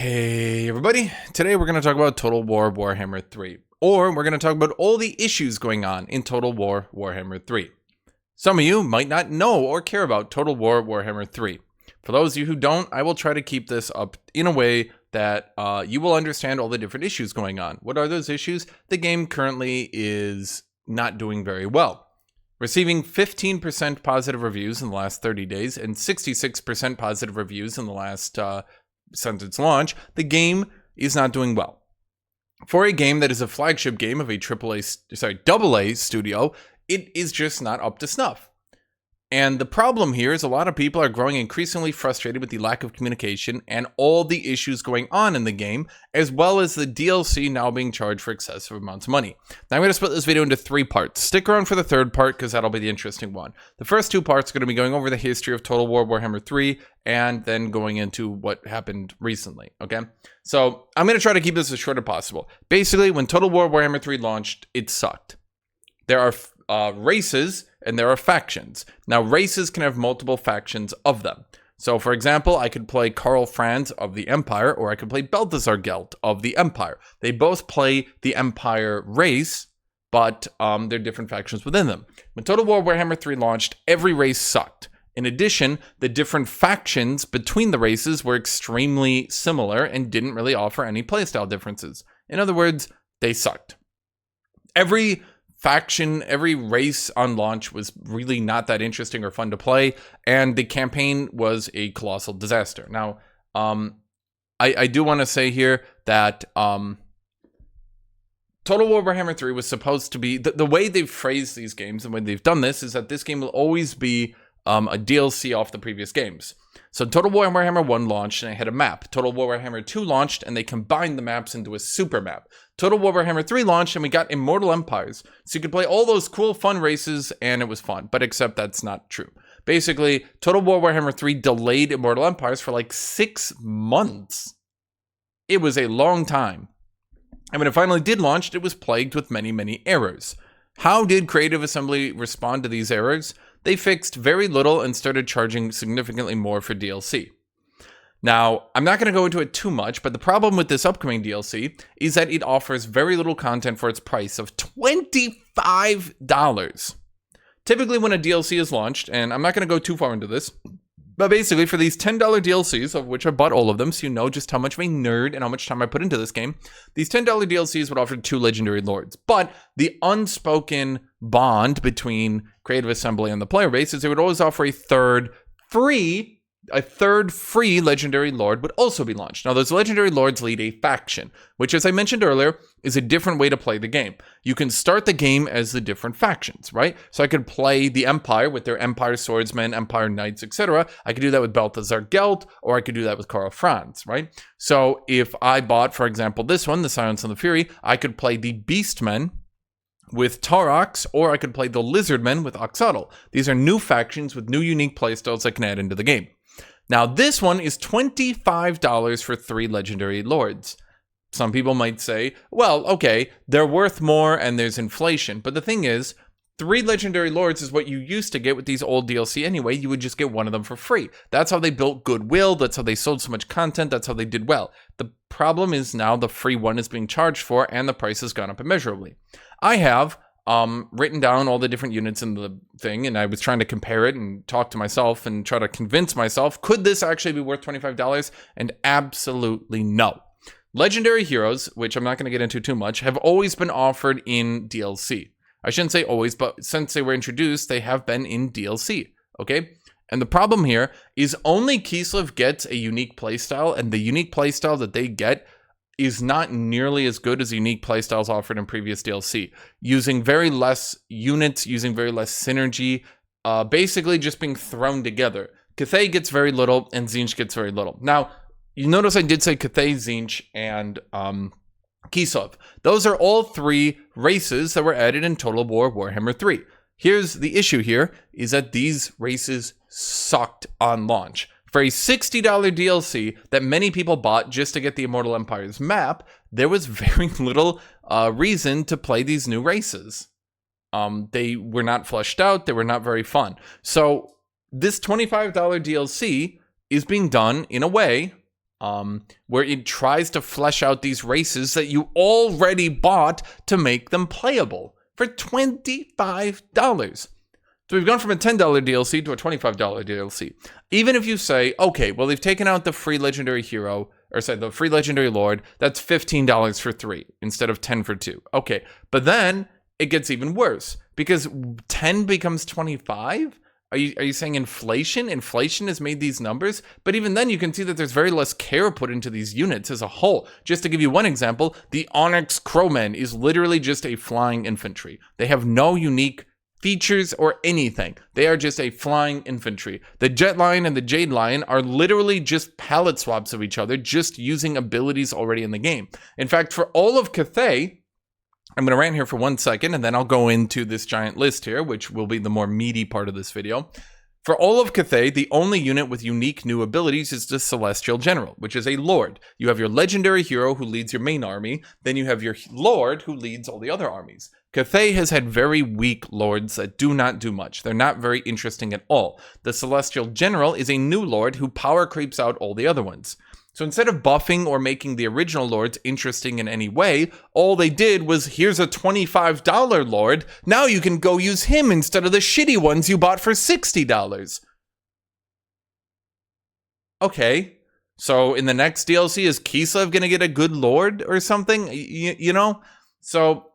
Hey everybody, today we're going to talk about Total War Warhammer 3, or we're going to talk about all the issues going on in Total War Warhammer 3. Some of you might not know or care about Total War Warhammer 3. For those of you who don't, I will try to keep this up in a way that you will understand all the different issues going on. What are those issues? The game currently is not doing very well. Receiving 15% positive reviews in the last 30 days and 66% positive reviews in the last since its launch, the game is not doing well. For a game that is a flagship game of a AA studio, it is just not up to snuff. And the problem here is a lot of people are growing increasingly frustrated with the lack of communication and all the issues going on in the game, as well as the DLC now being charged for excessive amounts of money. Now I'm going to split this video into 3 parts. Stick around for the third part because that'll be the interesting one. The first 2 parts are going to be going over the history of Total War Warhammer 3 and then going into what happened recently, okay? So I'm going to try to keep this as short as possible. Basically, when Total War Warhammer 3 launched, it sucked. There are races and there are factions. Now, races can have multiple factions of them. So, for example, I could play Karl Franz of the Empire, or I could play Balthasar Gelt of the Empire. They both play the Empire race, but they're different factions within them. When Total War Warhammer 3 launched, every race sucked. In addition, the different factions between the races were extremely similar and didn't really offer any playstyle differences. In other words, they sucked. Every faction, every race on launch was really not that interesting or fun to play, and the campaign was a colossal disaster. Now, I do want to say here that Total War Warhammer 3 was supposed to be, the way they've phrased these games and when they've done this is that this game will always be a DLC off the previous games. So Total War Warhammer 1 launched and it had a map. Total War Warhammer 2 launched and they combined the maps into a super map. Total War Warhammer 3 launched and we got Immortal Empires. So you could play all those cool fun races and it was fun. But except that's not true. Basically, Total War Warhammer 3 delayed Immortal Empires for like 6 months. It was a long time. And when it finally did launch, it was plagued with many, many errors. How did Creative Assembly respond to these errors? They fixed very little and started charging significantly more for DLC. Now, I'm not going to go into it too much, but the problem with this upcoming DLC is that it offers very little content for its price of $25. Typically, when a DLC is launched, and I'm not going to go too far into this, but basically for these $10 DLCs, of which I bought all of them, so you know just how much of a nerd and how much time I put into this game, these $10 DLCs would offer 2 Legendary Lords. But the unspoken bond between Creative Assembly and the player base is they would always offer a third free Legendary Lord would also be launched. Now, those Legendary Lords lead a faction, which, as I mentioned earlier, is a different way to play the game. You can start the game as the different factions, right? So I could play the Empire with their Empire Swordsmen, Empire Knights, etc. I could do that with Balthasar Gelt, or I could do that with Karl Franz, right? So if I bought, for example, this one, the Silence and the Fury, I could play the Beastmen with Taurox, or I could play the Lizardmen with Oxodal. These are new factions with new unique playstyles I can add into the game. Now, this one is $25 for 3 Legendary Lords. Some people might say, well, okay, they're worth more and there's inflation. But the thing is, 3 Legendary Lords is what you used to get with these old DLC anyway. You would just get one of them for free. That's how they built goodwill. That's how they sold so much content. That's how they did well. The problem is now the free one is being charged for and the price has gone up immeasurably. I have written down all the different units in the thing, and I was trying to compare it and talk to myself and try to convince myself, could this actually be worth $25? And absolutely no. Legendary heroes, which I'm not going to get into too much, have always been offered in DLC. I shouldn't say always, but since they were introduced, they have been in DLC, okay? And the problem here is only Kislev gets a unique playstyle, and the unique playstyle that they get is not nearly as good as the unique playstyles offered in previous DLC. Using very less units, using very less synergy, basically just being thrown together. Cath gets very little, and Tzeentch gets very little. Now, you notice I did say Cath, Tzeentch, and Kislev. Those are all 3 races that were added in Total War Warhammer 3. Here's the issue here, is that these races sucked on launch. For a $60 DLC that many people bought just to get the Immortal Empires map, there was very little reason to play these new races. They were not fleshed out. They were not very fun. So this $25 DLC is being done in a way where it tries to flesh out these races that you already bought to make them playable for $25. So we've gone from a $10 DLC to a $25 DLC. Even if you say, okay, well, they've taken out the free legendary hero, or say the free legendary lord, that's $15 for 3 instead of 10 for 2. Okay, but then it gets even worse because 10 becomes 25? Are you saying inflation? Inflation has made these numbers? But even then, you can see that there's very less care put into these units as a whole. Just to give you one example, the Onyx Crowmen is literally just a flying infantry. They have no unique features or anything. They are just a flying infantry. The Jet Lion and the Jade Lion are literally just palette swaps of each other, just using abilities already in the game. In fact, for all of Cathay, I'm going to rant here for 1 second, and then I'll go into this giant list here, which will be the more meaty part of this video. For all of Cathay, the only unit with unique new abilities is the Celestial General, which is a Lord. You have your legendary hero who leads your main army, then you have your Lord who leads all the other armies. Cathay has had very weak Lords that do not do much. They're not very interesting at all. The Celestial General is a new Lord who power creeps out all the other ones. So instead of buffing or making the original Lords interesting in any way, all they did was, here's a $25 Lord, now you can go use him instead of the shitty ones you bought for $60. Okay, so in the next DLC, is Kislev gonna get a good Lord or something? You know? So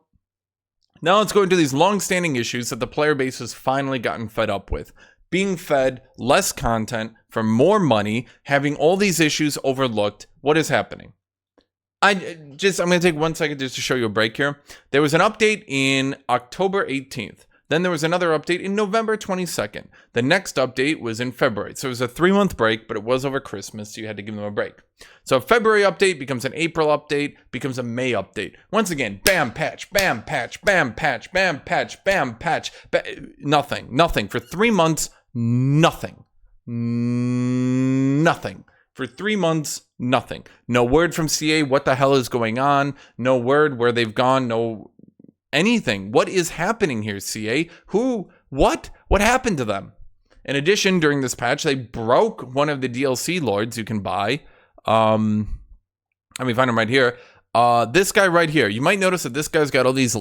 now let's go into these long-standing issues that the player base has finally gotten fed up with. Being fed less content for more money, having all these issues overlooked. What is happening? I'm going to take 1 second just to show you a break here. There was an update in October 18th. Then there was another update in November 22nd. The next update was in February. So it was a 3-month break, but it was over Christmas, so you had to give them a break. So a February update becomes an April update, becomes a May update. Once again, bam, patch, bam, patch, bam, patch, bam, patch, bam, patch. Nothing. For 3 months, nothing. For 3 months, nothing. No word from CA what the hell is going on. No word where they've gone. No anything. What is happening here, CA? What happened to them? In addition, during this patch, they broke one of the DLC Lords you can buy. Let me find him right here. This guy right here. You might notice that this guy's got all these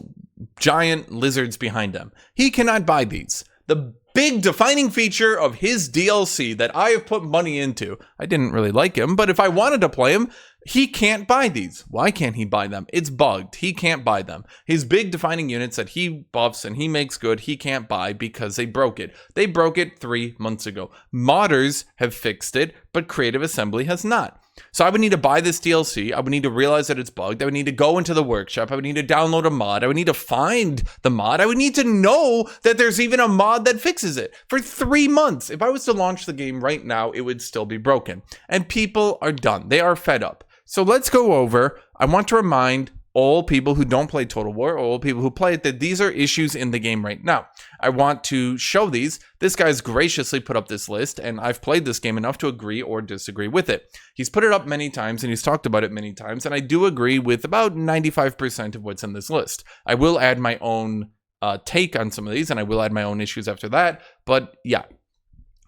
giant lizards behind him. He cannot buy these. The big defining feature of his DLC that I have put money into. I didn't really like him, but if I wanted to play him, he can't buy these. Why can't he buy them? It's bugged. He can't buy them. His big defining units that he buffs and he makes good, he can't buy because they broke it. They broke it 3 months ago. Modders have fixed it, but Creative Assembly has not. So I would need to buy this DLC. I would need to realize that it's bugged. I would need to go into the workshop. I would need to download a mod. I would need to find the mod. I would need to know that there's even a mod that fixes it. For 3 months, if I was to launch the game right now, it would still be broken. And people are done. They are fed up. So let's go over. I want to remind all people who don't play Total War, or all people who play it, that these are issues in the game right now. I want to show these. This guy's graciously put up this list, and I've played this game enough to agree or disagree with it. He's put it up many times, and he's talked about it many times, and I do agree with about 95% of what's in this list. I will add my own take on some of these, and I will add my own issues after that, but yeah.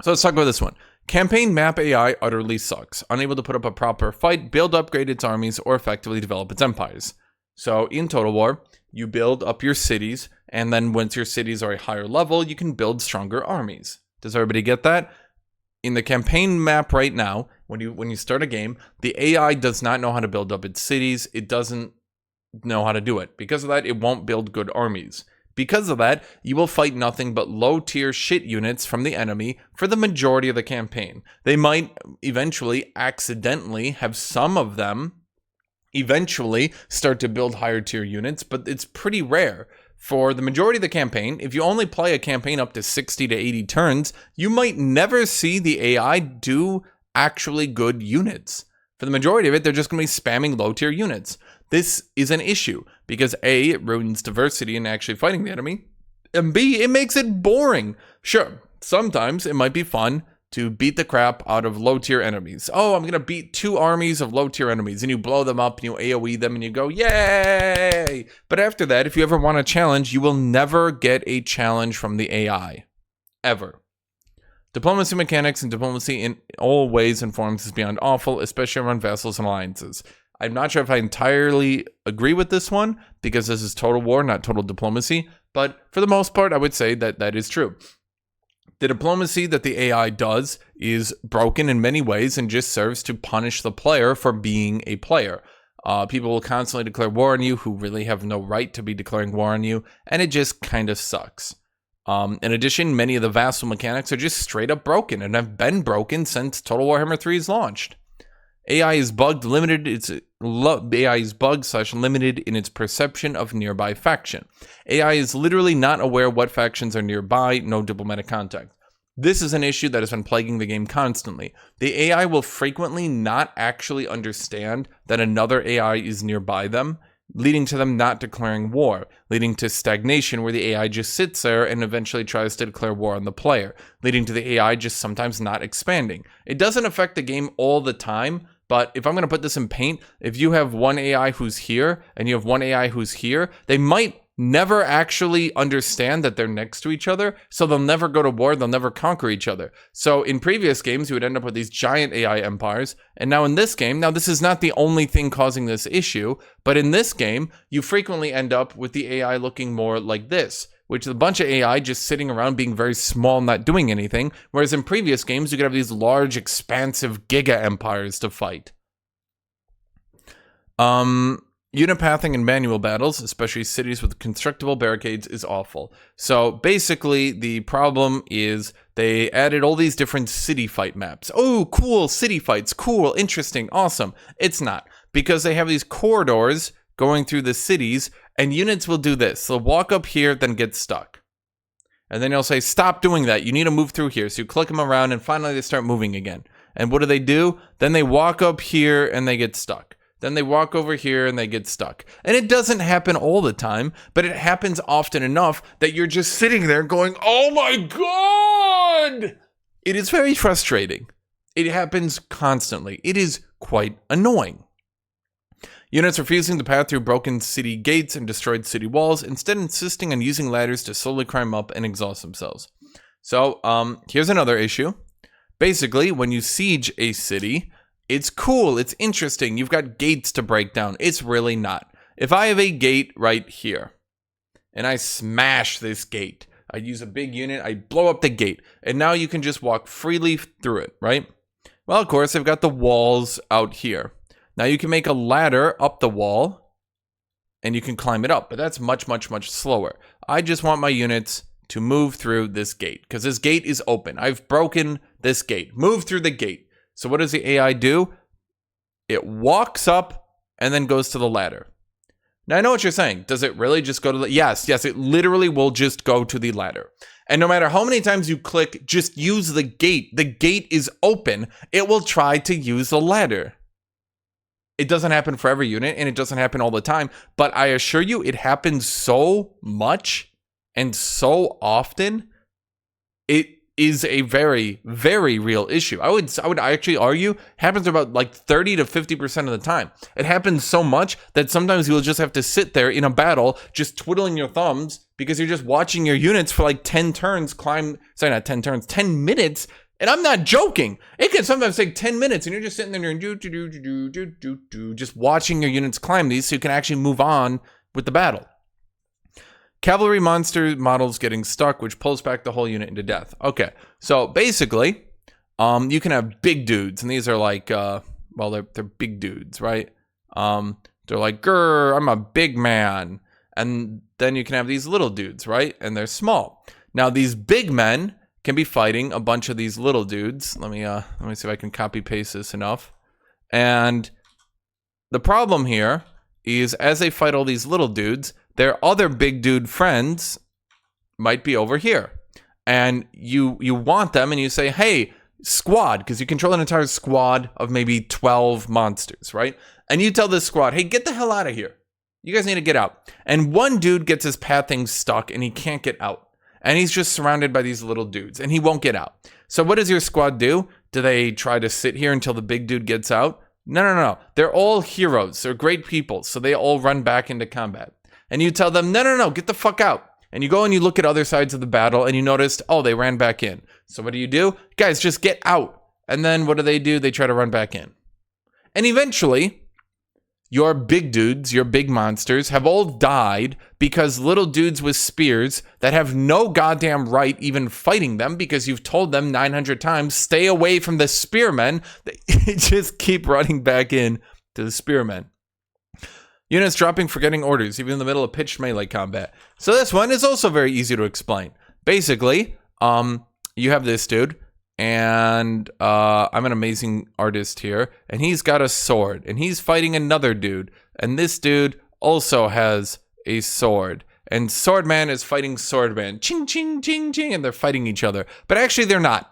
So let's talk about this one. Campaign map AI utterly sucks. Unable to put up a proper fight, build, upgrade its armies, or effectively develop its empires. So in Total War, you build up your cities, and then once your cities are a higher level, you can build stronger armies. Does everybody get that? In the campaign map right now, when you start a game, the AI does not know how to build up its cities. It doesn't know how to do it. Because of that, it won't build good armies. Because of that, you will fight nothing but low-tier shit units from the enemy for the majority of the campaign. They might eventually accidentally have some of them eventually start to build higher tier units, but it's pretty rare. For the majority of the campaign, if you only play a campaign up to 60 to 80 turns, you might never see the AI do actually good units. For the majority of it, they're just going to be spamming low tier units. This is an issue because A, it ruins diversity in actually fighting the enemy, and B, it makes it boring. Sure, sometimes it might be fun to beat the crap out of low-tier enemies. Oh, I'm going to beat 2 armies of low-tier enemies, and you blow them up, and you AoE them, and you go, yay! But after that, if you ever want a challenge, you will never get a challenge from the AI. Ever. Diplomacy mechanics and diplomacy in all ways and forms is beyond awful, especially around vassals and alliances. I'm not sure if I entirely agree with this one, because this is total war, not total diplomacy, but for the most part, I would say that that is true. The diplomacy that the AI does is broken in many ways and just serves to punish the player for being a player. People will constantly declare war on you who really have no right to be declaring war on you, and it just kind of sucks. In addition, many of the vassal mechanics are just straight up broken and have been broken since Total Warhammer 3 is launched. AI is bugged, limited. AI is bugged / limited in its perception of nearby faction. AI is literally not aware what factions are nearby. No diplomatic contact. This is an issue that has been plaguing the game constantly. The AI will frequently not actually understand that another AI is nearby them, leading to them not declaring war, leading to stagnation where the AI just sits there and eventually tries to declare war on the player, leading to the AI just sometimes not expanding. It doesn't affect the game all the time, but if I'm going to put this in paint, if you have one AI who's here and you have one AI who's here, they might never actually understand that they're next to each other, so they'll never go to war, they'll never conquer each other. So in previous games, you would end up with these giant AI empires, and now in this game, now this is not the only thing causing this issue, but in this game, you frequently end up with the AI looking more like this, which is a bunch of AI just sitting around being very small, not doing anything, whereas in previous games, you could have these large, expansive giga empires to fight. Unipathing in manual battles, especially cities with constructible barricades, is awful. So basically, the problem is they added all these different city fight maps. Oh, cool, city fights, cool, interesting, awesome. It's not, because they have these corridors going through the cities, and units will do this. They'll walk up here, then get stuck. And then you'll say, stop doing that, you need to move through here. So you click them around, and finally they start moving again. And what do? Then they walk up here, and they get stuck. Then they walk over here and they get stuck. And it doesn't happen all the time, but it happens often enough that you're just sitting there going, oh my God! It is very frustrating. It happens constantly. It is quite annoying. Units refusing to pass through broken city gates and destroyed city walls, instead insisting on using ladders to slowly climb up and exhaust themselves. So, here's another issue. Basically, when you siege a city, it's cool, it's interesting, you've got gates to break down. It's really not. If I have a gate right here, and I smash this gate, I use a big unit, I blow up the gate, and now you can just walk freely through it, right? Well, of course, I've got the walls out here. Now you can make a ladder up the wall, and you can climb it up, but that's much, much, much slower. I just want my units to move through this gate, because this gate is open. I've broken this gate. Move through the gate. So what does the AI do? It walks up and then goes to the ladder. Now I know what you're saying. Does it really just go to the... Yes, it literally will just go to the ladder. And no matter how many times you click, just use the gate. The gate is open. It will try to use the ladder. It doesn't happen for every unit and it doesn't happen all the time. But I assure you, it happens so much and so often. It is a very, very real issue. I would actually argue happens about like 30 to 50% of the time. It happens so much that sometimes you'll just have to sit there in a battle just twiddling your thumbs because you're just watching your units for like 10 turns climb, sorry, not 10 turns, 10 minutes. And I'm not joking. It can sometimes take 10 minutes and you're just sitting there and just watching your units climb these so you can actually move on with the battle. Cavalry monster models getting stuck, which pulls back the whole unit into death. Okay, so basically, you can have big dudes, and these are like, well, they're big dudes, right? They're like, grr, I'm a big man. And then you can have these little dudes, right? And they're small. Now, these big men can be fighting a bunch of these little dudes. Let me see if I can copy paste this enough. And the problem here is as they fight all these little dudes, their other big dude friends might be over here. And you want them and you say, hey, squad, because you control an entire squad of maybe 12 monsters, right? And you tell this squad, hey, get the hell out of here. You guys need to get out. And one dude gets his pathing stuck and he can't get out. And he's just surrounded by these little dudes and he won't get out. So what does your squad do? Do they try to sit here until the big dude gets out? No. They're all heroes. They're great people. So they all run back into combat. And you tell them, no, get the fuck out. And you go and you look at other sides of the battle and you noticed, oh, they ran back in. So what do? Guys, just get out. And then what do? They try to run back in. And eventually, your big dudes, your big monsters, have all died because little dudes with spears that have no goddamn right even fighting them because you've told them 900 times, stay away from the spearmen. They just keep running back in to the spearmen. Units dropping for getting orders, even in the middle of pitched melee combat. So this one is also very easy to explain. Basically, you have this dude, and I'm an amazing artist here, and he's got a sword, and he's fighting another dude, and this dude also has a sword, and Swordman is fighting Swordman. Ching, ching, ching, ching, and they're fighting each other. But actually, they're not.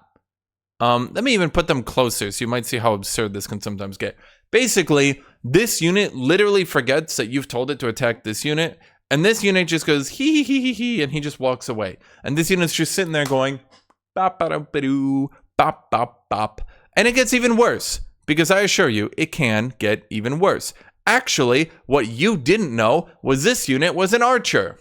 Let me even put them closer so you might see how absurd this can sometimes get. Basically, this unit literally forgets that you've told it to attack this unit, and this unit just goes hee hee hee hee hee, and he just walks away. And this unit's just sitting there going bop bop doo bop bop bop. And it gets even worse, because I assure you, it can get even worse. Actually, what you didn't know was this unit was an archer.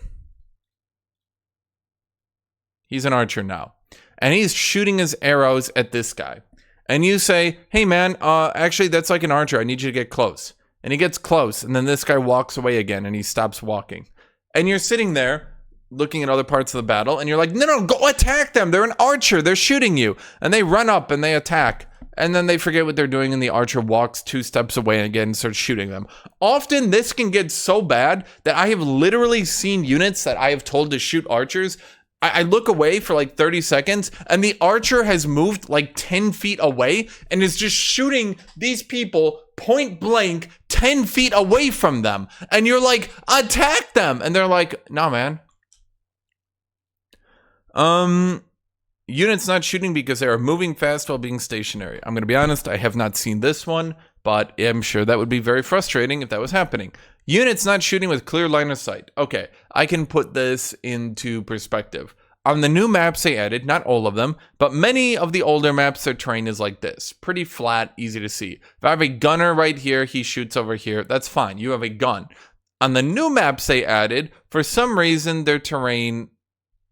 He's an archer now. And he's shooting his arrows at this guy. And you say, hey man, actually that's like an archer. I need you to get close. And he gets close, and then this guy walks away again, and he stops walking. And you're sitting there looking at other parts of the battle, and you're like, no, go attack them. They're an archer. They're shooting you. And they run up and they attack. And then they forget what they're doing, and the archer walks 2 steps away again and starts shooting them. Often this can get so bad that I have literally seen units that I have told to shoot archers. I look away for like 30 seconds, and the archer has moved like 10 feet away and is just shooting these people point blank 10 feet away from them. And you're like, attack them. And they're like, nah, man. Units not shooting because they are moving fast while being stationary. I'm going to be honest, I have not seen this one, but I'm sure that would be very frustrating if that was happening. Units not shooting with clear line of sight. Okay, I can put this into perspective. On the new maps they added, not all of them, but many of the older maps, their terrain is like this. Pretty flat, easy to see. If I have a gunner right here, he shoots over here, that's fine, you have a gun. On the new maps they added, for some reason their terrain,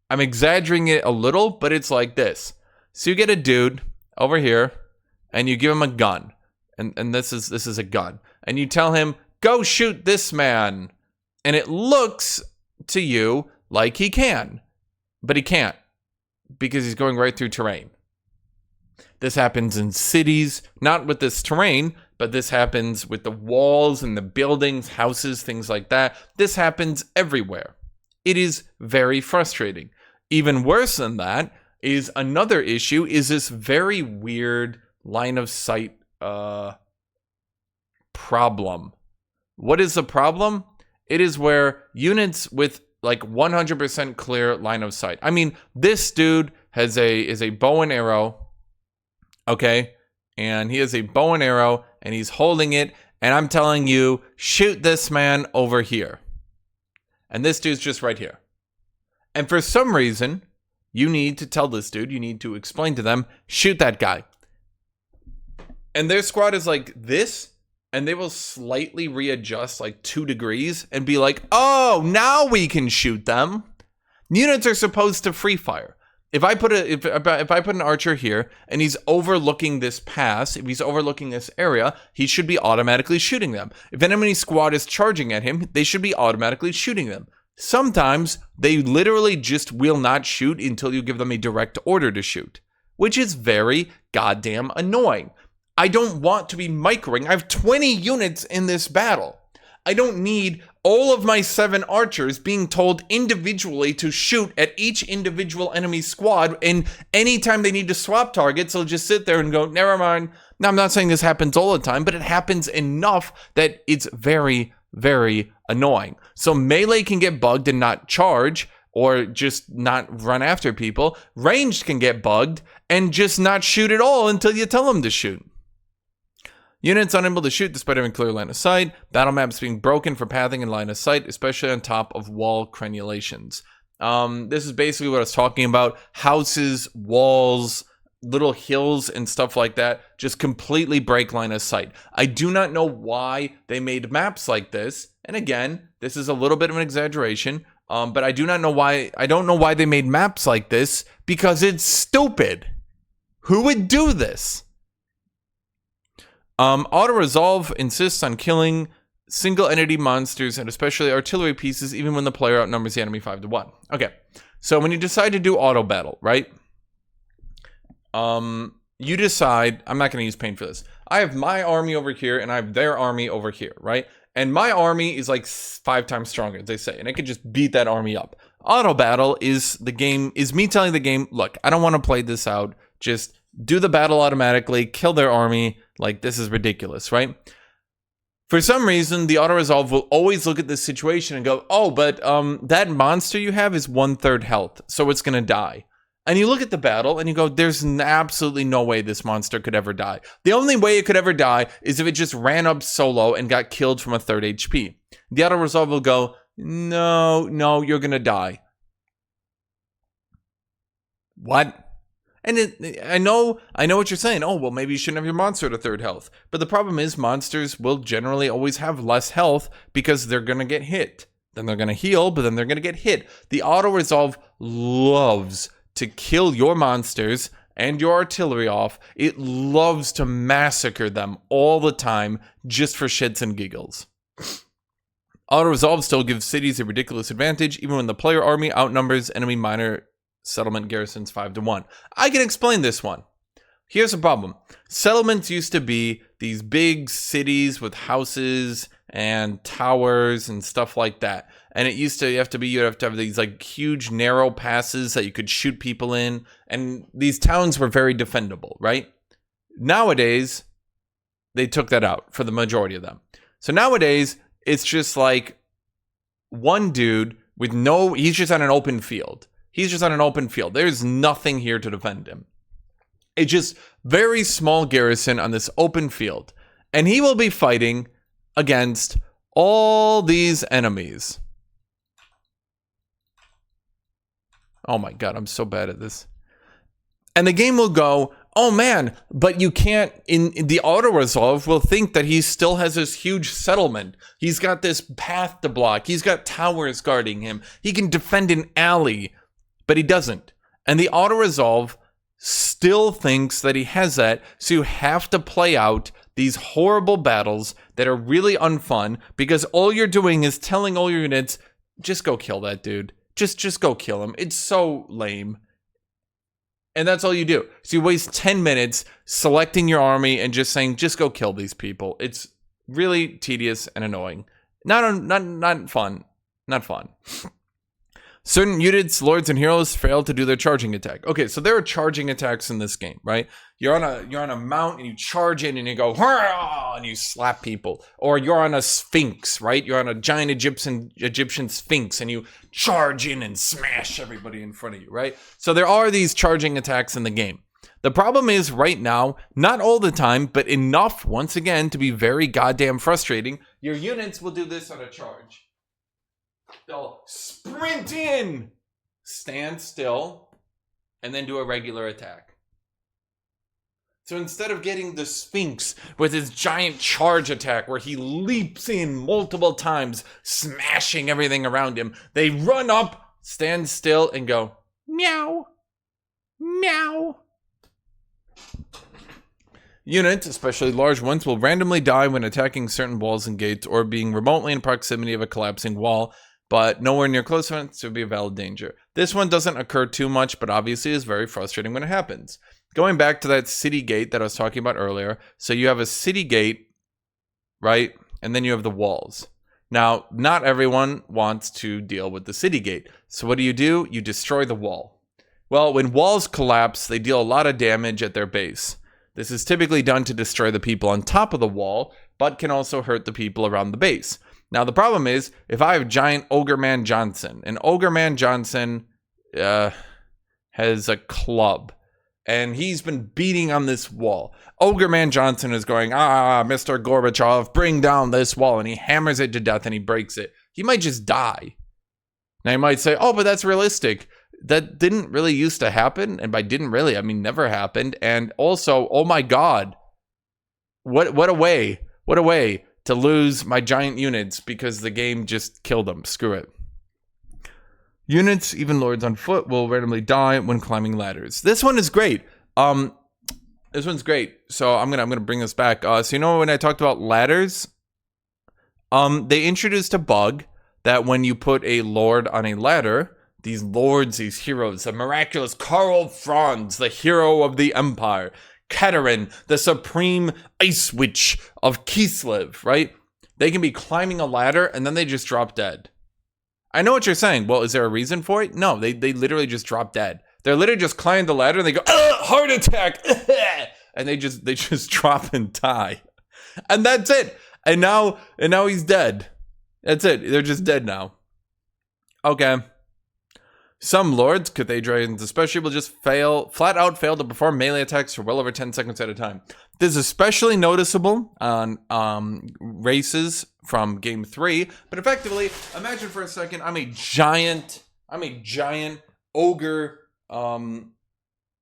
I'm exaggerating it a little, but it's like this. So you get a dude over here, and you give him a gun. And this is a gun. And you tell him, go shoot this man. And it looks to you like he can. But he can't. Because he's going right through terrain. This happens in cities. Not with this terrain. But this happens with the walls and the buildings, houses, things like that. This happens everywhere. It is very frustrating. Even worse than that is another issue. Is this very weird line of sight problem. What is the problem? It is where units with like 100% clear line of sight. I mean, this dude is a bow and arrow, okay? And he has a bow and arrow, and he's holding it, and I'm telling you, shoot this man over here. And this dude's just right here. And for some reason, you need to tell this dude, you need to explain to them, shoot that guy. And their squad is like this, and they will slightly readjust like 2 degrees and be like, oh, now we can shoot them. Units are supposed to free fire. If I put an archer here and he's overlooking this pass, if he's overlooking this area, he should be automatically shooting them. If an enemy squad is charging at him, they should be automatically shooting them. Sometimes they literally just will not shoot until you give them a direct order to shoot, which is very goddamn annoying. I don't want to be microing. I have 20 units in this battle. I don't need all of my 7 archers being told individually to shoot at each individual enemy squad, and anytime they need to swap targets, they'll just sit there and go, never mind. Now, I'm not saying this happens all the time, but it happens enough that it's very, very annoying. So melee can get bugged and not charge, or just not run after people. Ranged can get bugged and just not shoot at all until you tell them to shoot. Units unable to shoot despite having clear line of sight. Battle maps being broken for pathing and line of sight, especially on top of wall crenulations. This is basically what I was talking about. Houses, walls, little hills and stuff like that just completely break line of sight. I do not know why they made maps like this. And again, this is a little bit of an exaggeration. But I do not know why. I don't know why they made maps like this, because it's stupid. Who would do this? Auto-resolve insists on killing single entity monsters and especially artillery pieces even when the player outnumbers the enemy 5-1. Okay, so when you decide to do auto battle, right? You decide, I'm not going to use paint for this. I have my army over here and I have their army over here, right? And my army is like 5 times stronger, they say, and I could just beat that army up. Auto battle is me telling the game, look, I don't want to play this out. Just do the battle automatically, kill their army. Like, this is ridiculous, right? For some reason, the auto-resolve will always look at this situation and go, oh, but that monster you have is 1/3 health, so it's going to die. And you look at the battle and you go, there's absolutely no way this monster could ever die. The only way it could ever die is if it just ran up solo and got killed from a 3rd HP. The auto-resolve will go, no, you're going to die. What? And I know what you're saying. Oh, well, maybe you shouldn't have your monster at a 3rd health. But the problem is monsters will generally always have less health because they're going to get hit. Then they're going to heal, but then they're going to get hit. The auto-resolve loves to kill your monsters and your artillery off. It loves to massacre them all the time just for shits and giggles. Auto-resolve still gives cities a ridiculous advantage even when the player army outnumbers enemy minor settlement garrisons 5-1. I can explain this one. Here's the problem. Settlements used to be these big cities with houses and towers and stuff like that. And it used to you'd have to have these like huge narrow passes that you could shoot people in. And these towns were very defendable, right? Nowadays, they took that out for the majority of them. So nowadays, it's just like one dude with he's just on an open field. He's just on an open field. There's nothing here to defend him. It's just very small garrison on this open field. And he will be fighting against all these enemies. Oh my God, I'm so bad at this. And the game will go, oh man, but you can't, in the auto-resolve will think that he still has this huge settlement. He's got this path to block. He's got towers guarding him. He can defend an alley. But he doesn't. And the auto-resolve still thinks that he has that, so you have to play out these horrible battles that are really unfun because all you're doing is telling all your units, just go kill that dude. Just go kill him. It's so lame. And that's all you do. So you waste 10 minutes selecting your army and just saying, just go kill these people. It's really tedious and annoying. Not fun. Not fun. Certain units, lords, and heroes fail to do their charging attack. Okay, so there are charging attacks in this game, right? You're on a mount and you charge in and you go, hurrah, and you slap people. Or you're on a sphinx, right? You're on a giant Egyptian sphinx and you charge in and smash everybody in front of you, right? So there are these charging attacks in the game. The problem is right now, not all the time, but enough, once again, to be very goddamn frustrating. Your units will do this on a charge. They'll sprint in, stand still, and then do a regular attack. So instead of getting the Sphinx with his giant charge attack where he leaps in multiple times, smashing everything around him, they run up, stand still, and go, meow, meow. Units, especially large ones, will randomly die when attacking certain walls and gates or being remotely in proximity of a collapsing wall, but nowhere near close enough to be a valid danger. This one doesn't occur too much, but obviously is very frustrating when it happens. Going back to that city gate that I was talking about earlier, so you have a city gate, right? And then you have the walls. Now, not everyone wants to deal with the city gate. So what do? You destroy the wall. Well, when walls collapse, they deal a lot of damage at their base. This is typically done to destroy the people on top of the wall, but can also hurt the people around the base. Now, the problem is, if I have giant Ogre Man Johnson, and Ogre Man Johnson has a club, and he's been beating on this wall. Ogre Man Johnson is going, Mr. Gorbachev, bring down this wall, and he hammers it to death and he breaks it. He might just die. Now, you might say, oh, but that's realistic. That didn't really used to happen, and by didn't really, I mean never happened. And also, oh my God, what a way to lose my giant units because the game just killed them. Screw it. Units, even lords on foot, will randomly die when climbing ladders. This one is great. This one's great. So I'm gonna bring this back. So you know when I talked about ladders, they introduced a bug that when you put a lord on a ladder, these lords, these heroes, the miraculous Karl Franz, the hero of the empire, Caravan, the supreme ice witch of Kislev, right? They can be climbing a ladder and then they just drop dead. I know what you're saying. Well, is there a reason for it? No, they literally just drop dead. They're literally just climbing the ladder and they go, heart attack, and they just drop and die, and that's it. And now he's dead. That's it. They're just dead now. Okay. Some lords, Cathedrians especially, will just flat out fail to perform melee attacks for well over 10 seconds at a time. This is especially noticeable on races from game 3. But effectively, imagine for a second, I'm a giant ogre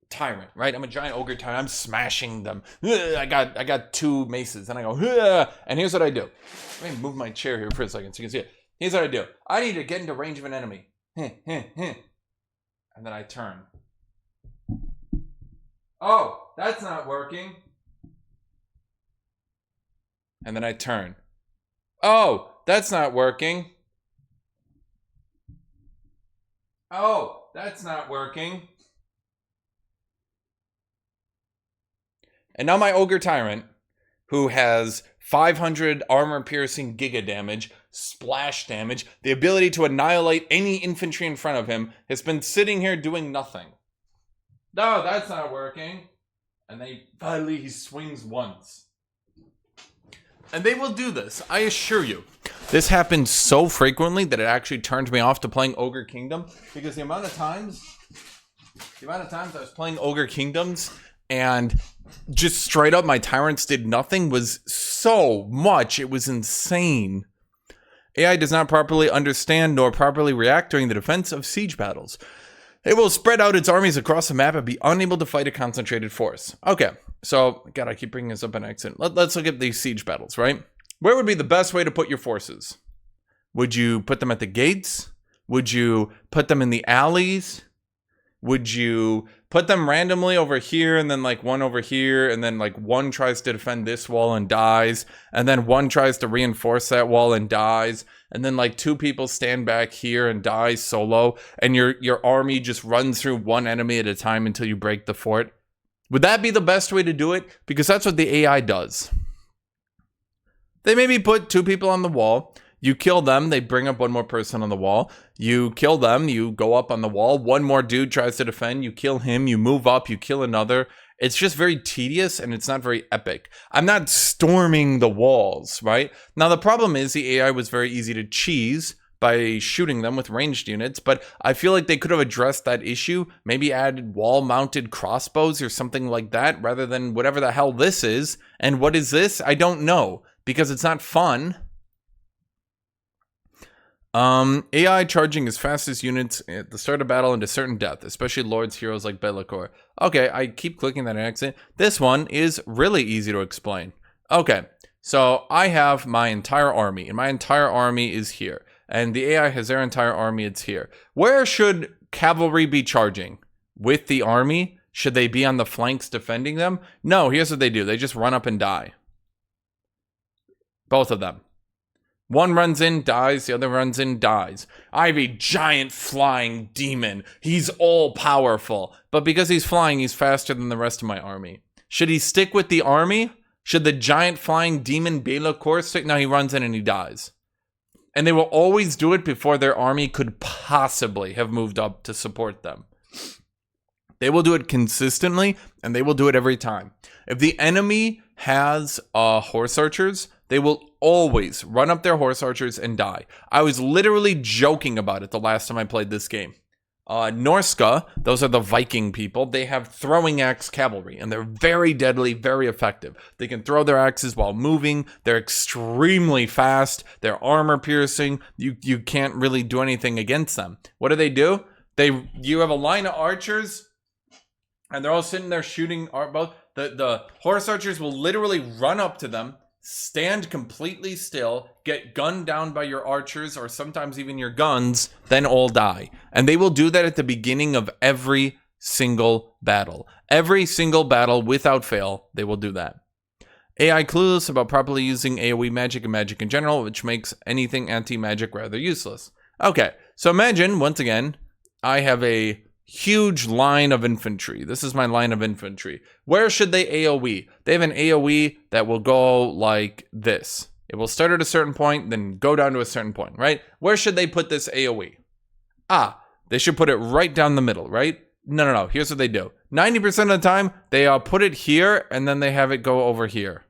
tyrant, right? I'm a giant ogre tyrant. I'm smashing them. I got 2 maces, and I go, and here's what I do. Let me move my chair here for a second so you can see it. Here's what I do. I need to get into range of an enemy. And then I turn. Oh, that's not working. And then I turn. Oh, that's not working. Oh, that's not working. And now my ogre tyrant, who has 500 armor-piercing giga damage, splash damage, the ability to annihilate any infantry in front of him, has been sitting here doing nothing. No, that's not working. And then finally he swings once. And they will do this, I assure you. This happens so frequently that it actually turned me off to playing Ogre Kingdom, because the amount of times I was playing Ogre Kingdoms and just straight up my tyrants did nothing was so much. It was insane. AI does not properly understand nor properly react during the defense of siege battles. It will spread out its armies across the map and be unable to fight a concentrated force. Okay, so, God, I keep bringing this up in accident. Let's look at these siege battles, right? Where would be the best way to put your forces? Would you put them at the gates? Would you put them in the alleys? Would you put them randomly over here and then like one over here, and then like one tries to defend this wall and dies, and then one tries to reinforce that wall and dies, and then like 2 people stand back here and die solo, and your army just runs through one enemy at a time until you break the fort? Would that be the best way to do it? Because that's what the AI does. They maybe put 2 people on the wall. You kill them, they bring up 1 more person on the wall. You kill them, you go up on the wall. 1 more dude tries to defend, you kill him, you move up, you kill another. It's just very tedious and it's not very epic. I'm not storming the walls, right? Now the problem is the AI was very easy to cheese by shooting them with ranged units, but I feel like they could have addressed that issue, maybe added wall-mounted crossbows or something like that, rather than whatever the hell this is. And what is this? I don't know, because it's not fun. AI charging as fast as units at the start of battle into certain death, especially lords, heroes like Be'lakor. Okay, I keep clicking that accident. This one is really easy to explain. Okay, so I have my entire army, and my entire army is here. And the AI has their entire army, it's here. Where should cavalry be charging? With the army? Should they be on the flanks defending them? No, here's what they do. They just run up and die. Both of them. One runs in, dies. The other runs in, dies. I have a giant flying demon. He's all powerful. But because he's flying, he's faster than the rest of my army. Should he stick with the army? Should the giant flying demon Be'lakor stick? No, he runs in and he dies. And they will always do it before their army could possibly have moved up to support them. They will do it consistently, and they will do it every time. If the enemy has horse archers, they will always run up their horse archers and die. I was literally joking about it the last time I played this game. Norska, those are the Viking people, they have throwing axe cavalry, and they're very deadly, very effective. They can throw their axes while moving, they're extremely fast, they're armor piercing, you can't really do anything against them. What do? You have a line of archers, and they're all sitting there shooting, both the horse archers will literally run up to them, stand completely still, get gunned down by your archers or sometimes even your guns, then all die. And they will do that at the beginning of every single battle. Every single battle without fail, they will do that. AI clueless about properly using AoE magic and magic in general, which makes anything anti-magic rather useless. Okay, so imagine, once again, I have a huge line of infantry. This is my line of infantry. Where should they AoE? They have an AoE that will go like this. It will start at a certain point, then go down to a certain point, right? Where should they put this AoE? They should put it right down the middle, right? No. Here's what they do. 90% of the time, they put it here, and then they have it go over here.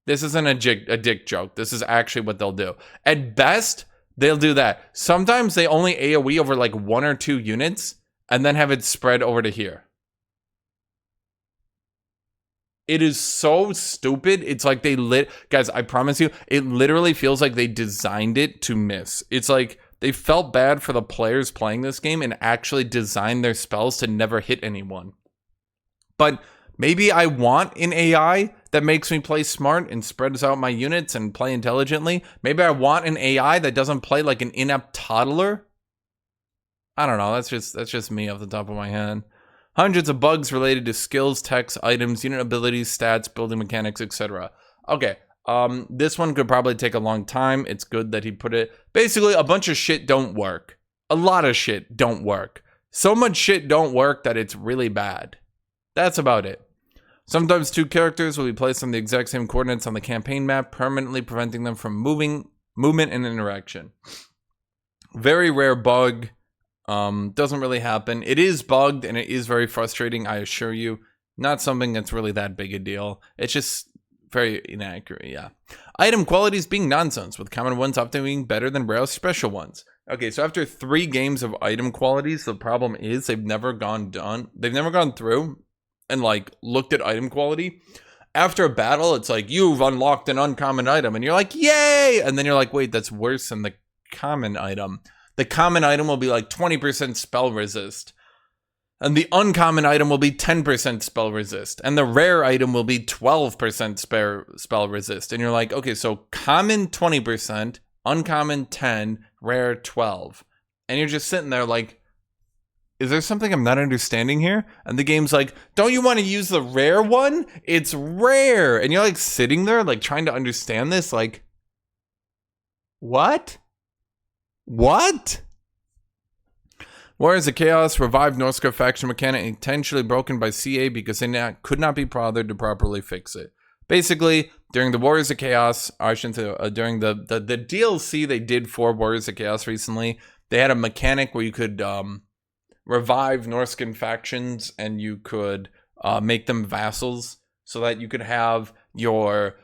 This isn't a dick joke. This is actually what they'll do. At best, they'll do that. Sometimes they only AoE over like 1 or 2 units, and then have it spread over to here. It is so stupid. It's like guys, I promise you, it literally feels like they designed it to miss. It's like they felt bad for the players playing this game and actually designed their spells to never hit anyone. But maybe I want an AI that makes me play smart and spreads out my units and play intelligently. Maybe I want an AI that doesn't play like an inept toddler. I don't know. That's just me off the top of my head. Hundreds of bugs related to skills, techs, items, unit abilities, stats, building mechanics, etc. Okay, this one could probably take a long time. It's good that he put it. Basically, a bunch of shit don't work. A lot of shit don't work. So much shit don't work that it's really bad. That's about it. Sometimes 2 characters will be placed on the exact same coordinates on the campaign map, permanently preventing them from movement and interaction. Very rare bug. Doesn't really happen. It is bugged and it is very frustrating, I assure you. Not something that's really that big a deal. It's just very inaccurate, yeah. Item qualities being nonsense, with common ones often being better than rare special ones. Okay, so after 3 games of item qualities, the problem is they've never gone through and like looked at item quality. After a battle, it's like, you've unlocked an uncommon item, and you're like, yay! And then you're like, wait, that's worse than the common item. The common item will be like 20% spell resist. And the uncommon item will be 10% spell resist. And the rare item will be 12% spell resist. And you're like, okay, so common 20%, uncommon 10, rare 12. And you're just sitting there like, is there something I'm not understanding here? And the game's like, don't you want to use the rare one? It's rare. And you're like sitting there like trying to understand this, like, what? What? Warriors of Chaos revived Norska faction mechanic intentionally broken by CA because they could not be bothered to properly fix it. Basically, during the Warriors of Chaos, I shouldn't say, during the DLC they did for Warriors of Chaos recently, they had a mechanic where you could revive Norscan factions and you could make them vassals so that you could have your,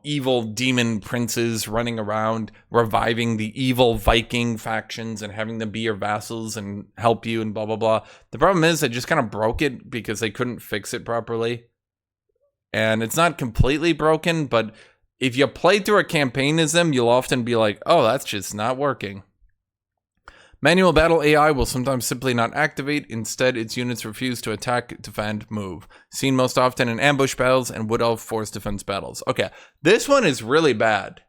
evil demon princes running around reviving the evil Viking factions and having them be your vassals and help you and blah, blah, blah. The problem is they just kind of broke it because they couldn't fix it properly. And it's not completely broken, but if you play through a campaign as them, you'll often be like, oh, that's just not working. Manual battle AI will sometimes simply not activate. Instead, its units refuse to attack, defend, move. Seen most often in ambush battles and wood elf force defense battles. Okay, this one is really bad.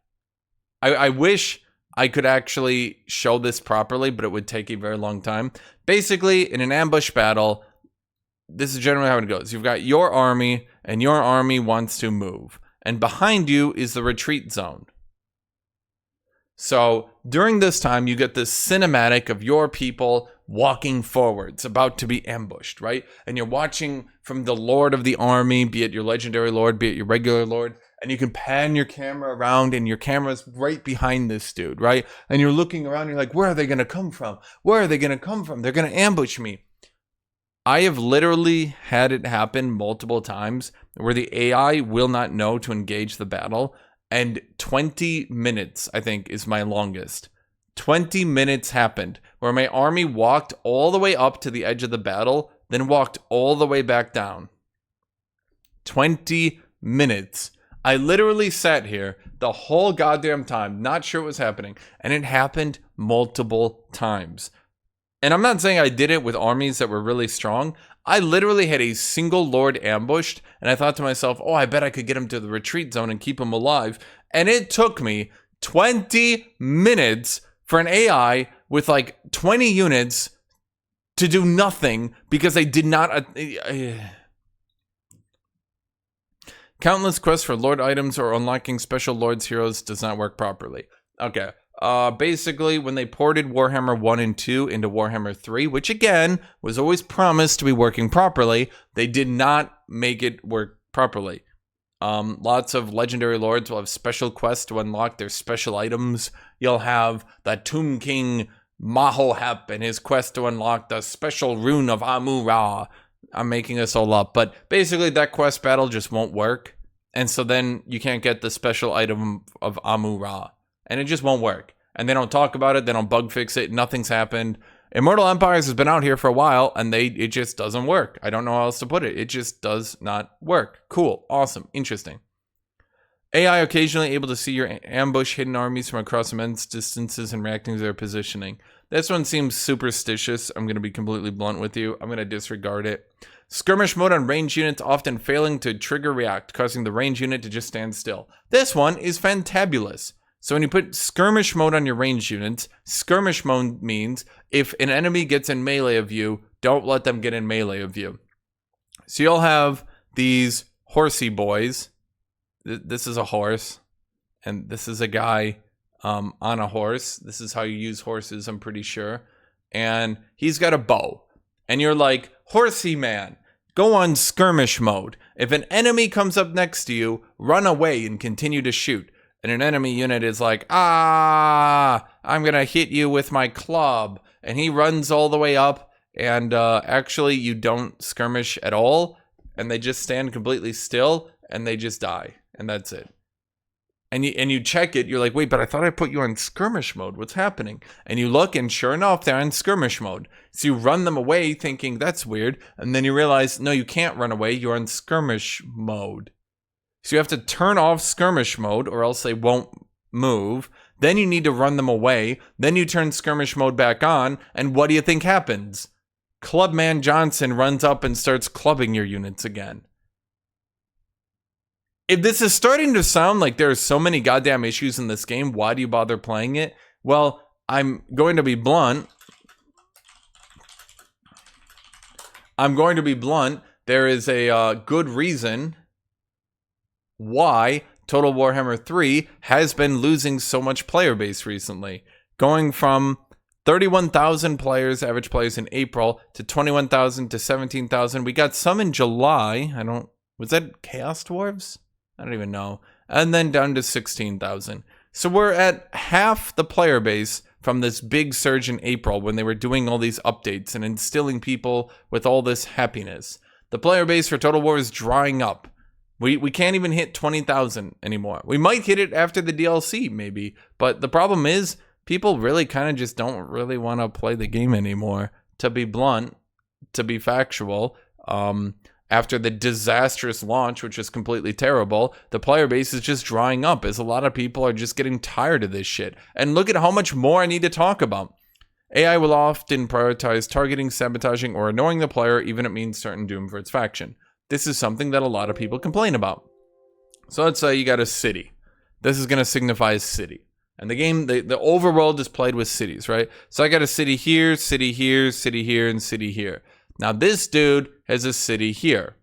I wish I could actually show this properly, but it would take a very long time. Basically, in an ambush battle, this is generally how it goes. You've got your army, and your army wants to move. And behind you is the retreat zone. So during this time, you get this cinematic of your people walking forwards, about to be ambushed, right? And you're watching from the lord of the army, be it your legendary lord, be it your regular lord, and you can pan your camera around and your camera's right behind this dude, right? And you're looking around, you're like, where are they going to come from? Where are they going to come from? They're going to ambush me. I have literally had it happen multiple times where the AI will not know to engage the battle. And 20 minutes, I think, is my longest. 20 minutes happened where my army walked all the way up to the edge of the battle, then walked all the way back down. 20 minutes. I literally sat here the whole goddamn time, not sure what was happening. And it happened multiple times. And I'm not saying I did it with armies that were really strong. I literally had a single lord ambushed, and I thought to myself, oh, I bet I could get him to the retreat zone and keep him alive. And it took me 20 minutes for an AI with like 20 units to do nothing because they did not... Countless quests for lord items or unlocking special lords heroes does not work properly. Okay. Basically, when they ported Warhammer 1 and 2 into Warhammer 3, which again was always promised to be working properly, they did not make it work properly. Lots of legendary lords will have special quests to unlock their special items. You'll have the Tomb King Mahohep and his quest to unlock the special rune of Amun-Ra. I'm making this all up, but basically that quest battle just won't work. And so then you can't get the special item of Amun-Ra. And it just won't work. And they don't talk about it, they don't bug fix it, nothing's happened. Immortal Empires has been out here for a while, and it just doesn't work. I don't know how else to put it. It just does not work. Cool, awesome, interesting. AI occasionally able to see your ambush hidden armies from across immense distances and reacting to their positioning. This one seems superstitious. I'm going to be completely blunt with you. I'm going to disregard it. Skirmish mode on ranged units often failing to trigger react, causing the ranged unit to just stand still. This one is fantabulous. So when you put skirmish mode on your ranged units, skirmish mode means if an enemy gets in melee of you, don't let them get in melee of you. So you'll have these horsey boys. This is a horse, and this is a guy on a horse. This is how you use horses, I'm pretty sure. And he's got a bow. And you're like, horsey man, go on skirmish mode. If an enemy comes up next to you, run away and continue to shoot. And an enemy unit is like, I'm going to hit you with my club. And he runs all the way up. And actually, you don't skirmish at all. And they just stand completely still. And they just die. And that's it. And you check it. You're like, wait, but I thought I put you on skirmish mode. What's happening? And you look, and sure enough, they're on skirmish mode. So you run them away thinking, that's weird. And then you realize, no, you can't run away. You're on skirmish mode. So you have to turn off skirmish mode or else they won't move. Then you need to run them away. Then you turn skirmish mode back on. And what do you think happens? Clubman Johnson runs up and starts clubbing your units again. If this is starting to sound like there are so many goddamn issues in this game, why do you bother playing it? Well, I'm going to be blunt. There is a good reason why Total Warhammer 3 has been losing so much player base recently. Going from 31,000 players, average players in April, to 21,000 to 17,000. We got some in July. Was that Chaos Dwarves? I don't even know. And then down to 16,000. So we're at half the player base from this big surge in April when they were doing all these updates and instilling people with all this happiness. The player base for Total War is drying up. We can't even hit 20,000 anymore. We might hit it after the DLC, maybe. But the problem is, people really kind of just don't really want to play the game anymore. To be blunt, to be factual, after the disastrous launch, which is completely terrible, the player base is just drying up as a lot of people are just getting tired of this shit. And look at how much more I need to talk about. AI will often prioritize targeting, sabotaging, or annoying the player, even if it means certain doom for its faction. This is something that a lot of people complain about. So let's say you got a city. This is going to signify a city. And the game, the overworld is played with cities, right? So I got a city here, city here, city here, and city here. Now this dude has a city here.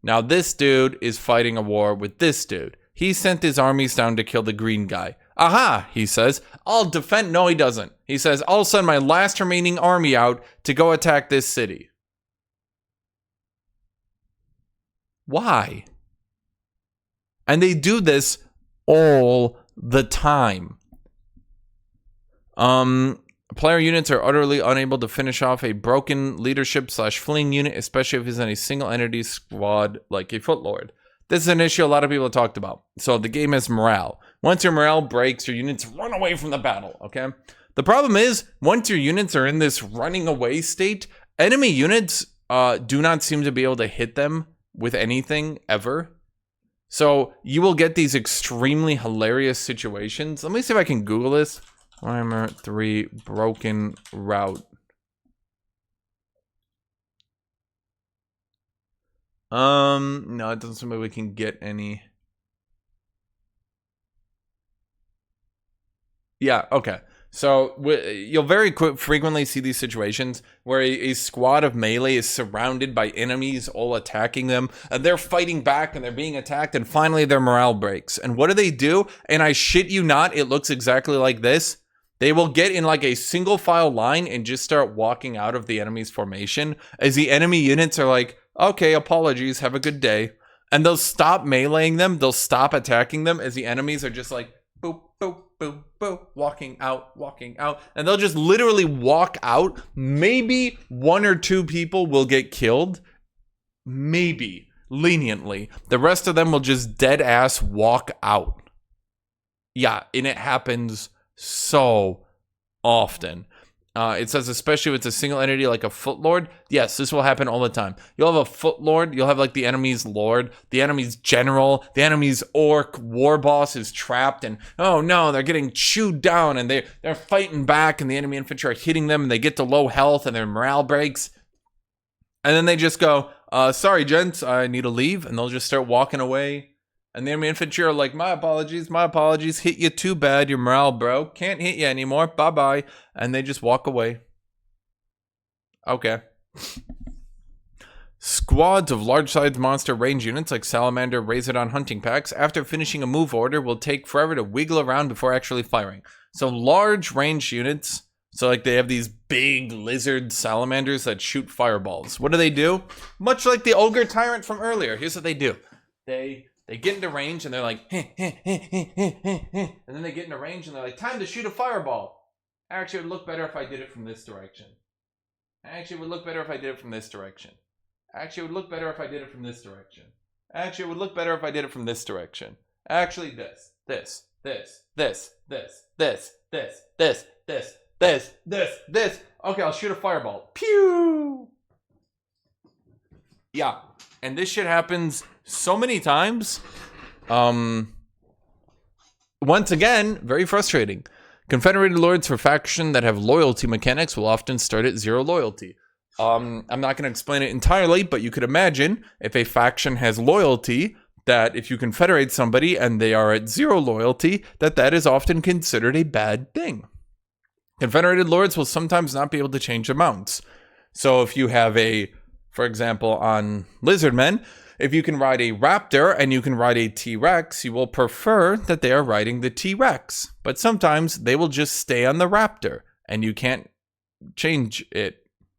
Now this dude is fighting a war with this dude. He sent his armies down to kill the green guy. Aha, he says. I'll defend. No, he doesn't. He says, I'll send my last remaining army out to go attack this city. Why? And they do this all the time. Player units are utterly unable to finish off a broken leadership/fleeing unit, especially if it's in a single entity squad like a Footlord. This is an issue a lot of people have talked about. So the game has morale. Once your morale breaks, your units run away from the battle, okay? The problem is, once your units are in this running away state, enemy units do not seem to be able to hit them with anything ever. So you will get these extremely hilarious situations. Let me see if I can Google this. Warhammer 3 broken route. No, it doesn't seem like we can get any. Yeah, okay. So you'll very frequently see these situations where a squad of melee is surrounded by enemies all attacking them, and they're fighting back and they're being attacked, and finally their morale breaks. And what do? And I shit you not, it looks exactly like this. They will get in like a single file line and just start walking out of the enemy's formation as the enemy units are like, okay, apologies, have a good day. And they'll stop meleeing them, they'll stop attacking them as the enemies are just like, boop, boop, boop, boop, walking out, and they'll just literally walk out. Maybe 1 or 2 people will get killed, maybe, leniently. The rest of them will just dead ass walk out. Yeah, and it happens so often. It says especially if it's a single entity like a foot lord. Yes, this will happen all the time. You'll have a foot lord, you'll have like the enemy's lord, the enemy's general, the enemy's orc war boss is trapped, and oh no, they're getting chewed down, and they're fighting back, and the enemy infantry are hitting them, and they get to low health, and their morale breaks. And then they just go, sorry gents, I need to leave, and they'll just start walking away. And the enemy infantry are like, my apologies, hit you too bad, your morale broke, can't hit you anymore, bye-bye. And they just walk away. Okay. Squads of large-sized monster range units like Salamander, Razordon hunting packs, after finishing a move order, will take forever to wiggle around before actually firing. So large range units, so like they have these big lizard salamanders that shoot fireballs. What do? Much like the Ogre Tyrant from earlier, here's what they do. They get into range and they're like, and then they get into range and they're like, time to shoot a fireball. Actually, it would look better if I did it from this direction. Actually, it would look better if I did it from this direction. Actually, it would look better if I did it from this direction. Actually, it would look better if I did it from this direction. Actually, this. Okay, I'll shoot a fireball. Pew! Yeah, and this shit happens so many times. Once again, very frustrating. Confederated lords for faction that have loyalty mechanics will often start at 0 loyalty. I'm not going to explain it entirely, but you could imagine if a faction has loyalty, that if you confederate somebody and they are at 0 loyalty, that is often considered a bad thing. Confederated lords will sometimes not be able to change their mounts. So if you have for example, on Lizardmen, if you can ride a Raptor and you can ride a T-Rex, you will prefer that they are riding the T-Rex. But sometimes they will just stay on the Raptor and you can't change it.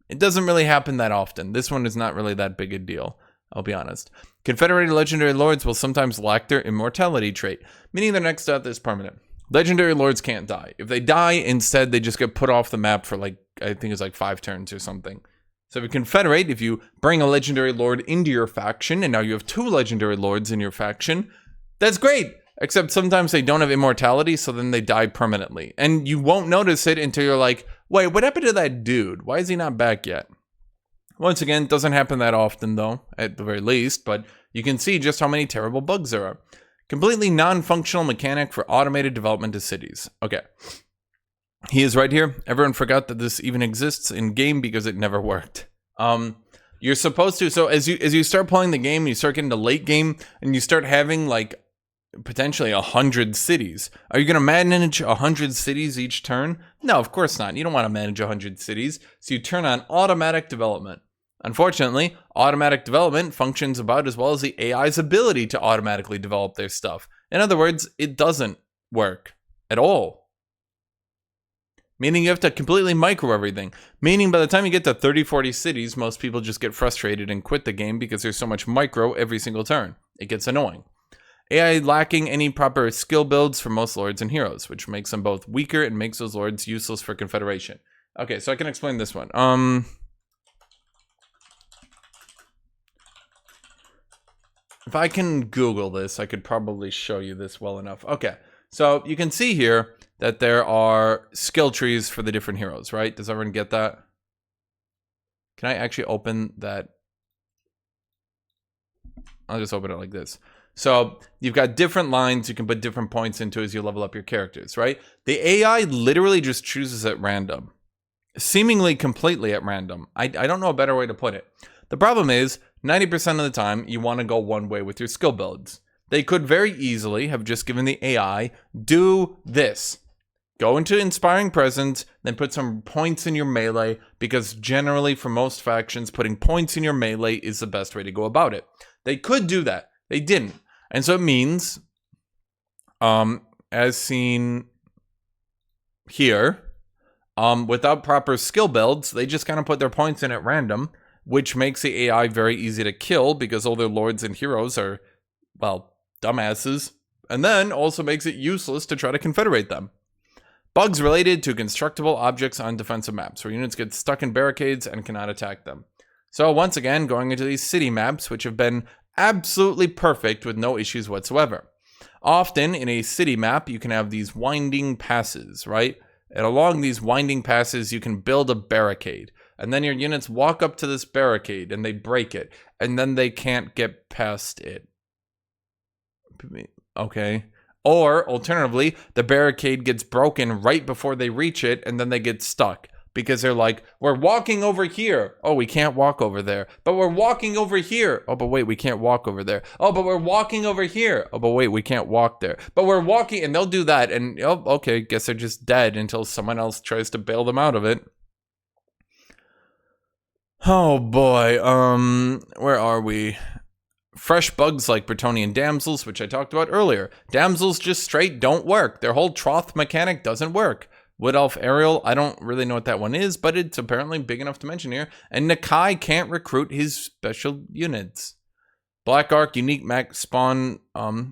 It doesn't really happen that often. This one is not really that big a deal, I'll be honest. Confederated legendary lords will sometimes lack their immortality trait, meaning their next death is permanent. Legendary lords can't die. If they die, instead they just get put off the map for I think it's 5 turns or something. So if you confederate, if you bring a legendary lord into your faction, and now you have 2 legendary lords in your faction, that's great. Except sometimes they don't have immortality, so then they die permanently. And you won't notice it until you're like, wait, what happened to that dude? Why is he not back yet? Once again, it doesn't happen that often though, at the very least, but you can see just how many terrible bugs there are. Completely non-functional mechanic for automated development of cities. Okay. He is right here. Everyone forgot that this even exists in game because it never worked. You're supposed to, so as you start playing the game, you start getting to late game, and you start having potentially 100 cities. Are you going to manage 100 cities each turn? No, of course not. You don't want to manage 100 cities, so you turn on automatic development. Unfortunately, automatic development functions about as well as the AI's ability to automatically develop their stuff. In other words, it doesn't work at all. Meaning you have to completely micro everything. Meaning by the time you get to 30-40 cities, most people just get frustrated and quit the game because there's so much micro every single turn. It gets annoying. AI lacking any proper skill builds for most lords and heroes, which makes them both weaker and makes those lords useless for confederation. Okay, so I can explain this one. If I can Google this, I could probably show you this well enough. Okay, so you can see here that there are skill trees for the different heroes, right? Does everyone get that? Can I actually open that? I'll just open it like this. So you've got different lines you can put different points into as you level up your characters, right? The AI literally just chooses at random. Seemingly completely at random. I don't know a better way to put it. The problem is, 90% of the time, you want to go one way with your skill builds. They could very easily have just given the AI, do this. Go into Inspiring Presence, then put some points in your melee, because generally for most factions, putting points in your melee is the best way to go about it. They could do that. They didn't. And so it means, as seen here, without proper skill builds, they just kind of put their points in at random, which makes the AI very easy to kill because all their lords and heroes are, well, dumbasses, and then also makes it useless to try to confederate them. Bugs related to constructible objects on defensive maps, where units get stuck in barricades and cannot attack them. So once again, going into these city maps, which have been absolutely perfect with no issues whatsoever. Often in a city map, you can have these winding passes, right? And along these winding passes, you can build a barricade. And then your units walk up to this barricade and they break it. And then they can't get past it. Okay. Or, alternatively, the barricade gets broken right before they reach it, and then they get stuck. Because they're like, we're walking over here. Oh, we can't walk over there. But we're walking over here. Oh, but wait, we can't walk over there. Oh, but we're walking over here. Oh, but wait, we can't walk there. But we're walking, and they'll do that, and, oh, okay, guess they're just dead until someone else tries to bail them out of it. Oh, boy. Where are we? Fresh bugs like Bretonnian damsels, which I talked about earlier. Damsels just straight don't work. Their whole troth mechanic doesn't work. Wood Elf Aerial, I don't really know what that one is, but it's apparently big enough to mention here. And Nakai can't recruit his special units. Black Ark unique map spawn,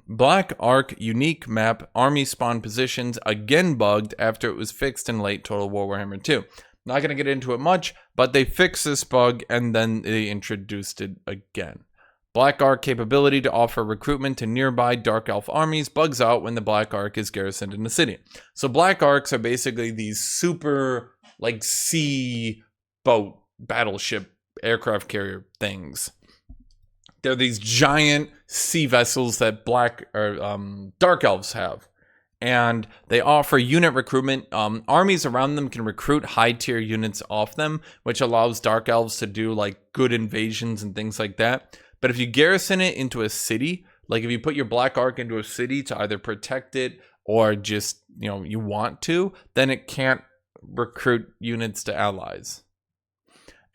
Black Ark unique map army spawn positions again bugged after it was fixed in late Total War Warhammer 2. Not gonna get into it much, but they fixed this bug and then they introduced it again. Black Ark capability to offer recruitment to nearby Dark Elf armies bugs out when the Black Ark is garrisoned in the city. So Black Arks are basically these super, like, sea boat, battleship, aircraft carrier things. They're these giant sea vessels that Dark Elves have. And they offer unit recruitment. Armies around them can recruit high-tier units off them, which allows Dark Elves to do, like, good invasions and things like that. But if you garrison it into a city, like if you put your Black Ark into a city to either protect it or just, you want to, then it can't recruit units to allies.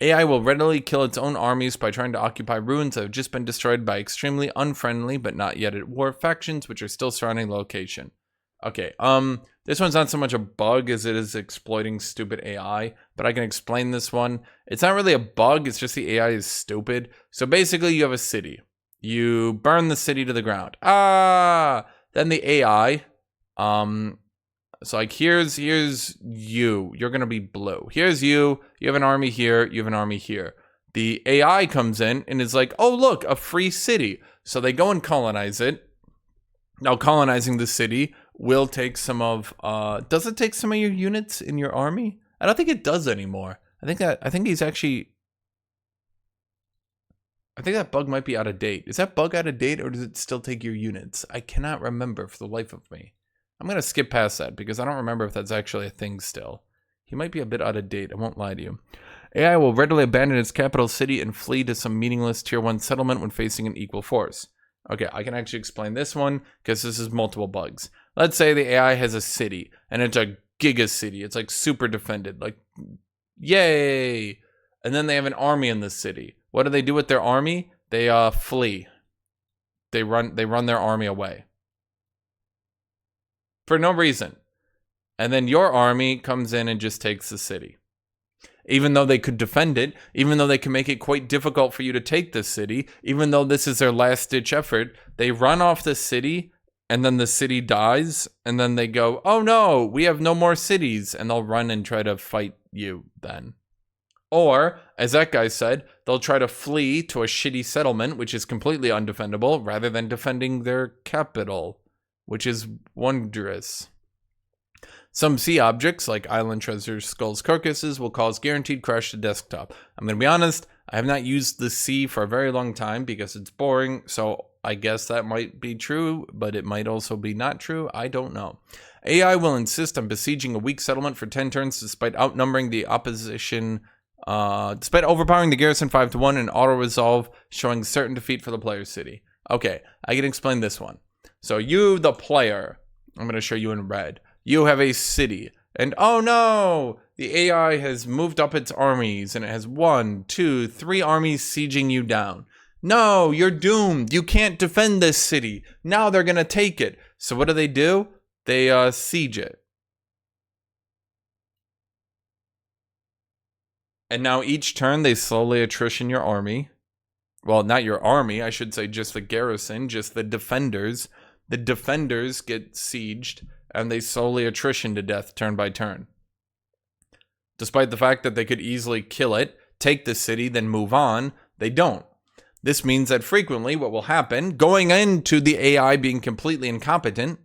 AI will readily kill its own armies by trying to occupy ruins that have just been destroyed by extremely unfriendly but not yet at war factions which are still surrounding the location. Okay, this one's not so much a bug as it is exploiting stupid AI, but I can explain this one. It's not really a bug, it's just the AI is stupid. So basically you have a city. You burn the city to the ground. Then the AI, so like here's you. You're gonna be blue. Here's you. You have an army here, you have an army here. The AI comes in and is like, oh look, a free city. So they go and colonize it. Now colonizing the city will take some of, does it take some of your units in your army? I don't think it does anymore. I think that bug might be out of date. Is that bug out of date or does it still take your units? I cannot remember for the life of me. I'm going to skip past that because I don't remember if that's actually a thing still. He might be a bit out of date, I won't lie to you. AI will readily abandon its capital city and flee to some meaningless tier 1 settlement when facing an equal force. Okay, I can actually explain this one because this is multiple bugs. Let's say the AI has a city and it's a giga city. It's like super defended, like yay. And then they have an army in the city. What do they do with their army? They flee. They run their army away. For no reason. And then your army comes in and just takes the city. Even though they could defend it, even though they can make it quite difficult for you to take this city, even though this is their last-ditch effort, they run off the city, and then the city dies, and then they go, oh no, we have no more cities, and they'll run and try to fight you then. Or, as that guy said, they'll try to flee to a shitty settlement, which is completely undefendable, rather than defending their capital, which is wondrous. Some sea objects, like island treasures, skulls, carcasses, will cause guaranteed crash to desktop. I'm going to be honest, I have not used the sea for a very long time because it's boring, so I guess that might be true, but it might also be not true. I don't know. AI will insist on besieging a weak settlement for 10 turns despite outnumbering the opposition Despite overpowering the garrison 5-1 and auto-resolve showing certain defeat for the player's city. Okay, I can explain this one. So you, the player, I'm going to show you in red. You have a city. And oh no! The AI has moved up its armies and it has 1, 2, 3 armies sieging you down. No, you're doomed. You can't defend this city. Now they're going to take it. So what do? They siege it. And now each turn they slowly attrition your army. Well, not your army, I should say just the garrison, just the defenders. The defenders get sieged and they slowly attrition to death turn by turn. Despite the fact that they could easily kill it, take the city, then move on, they don't. This means that frequently what will happen, going into the AI being completely incompetent,